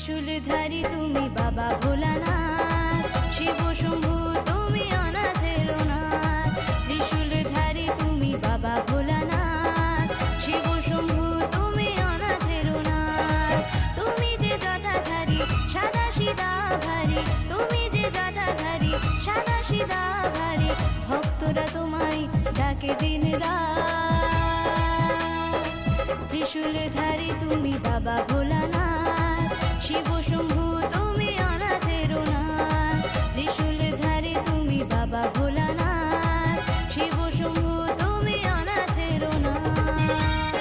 ত্রিশূলধারী তুমি বাবা ভোলানাথ, শিব শম্ভু তুমি অনাথের অনাথ। ত্রিশূলধারী তুমি বাবা ভোলানাথ, শিব শম্ভু তুমি অনাথের অনাথ। তুমি যে জটাধারী সাদা সিধা ভারী, তুমি যে জটাধারী সাদা সিধা ভারী, ভক্তরা তোমায় ডাকে দিন রাত। ত্রিশূলধারী তুমি বাবা ভোলানাথ, শিব শম্ভু তুমি অনাথের অনাথ। ত্রিশূলধারী তুমি বাবা ভোলানাথ, শিব শম্ভু তুমি অনাথের অনাথ।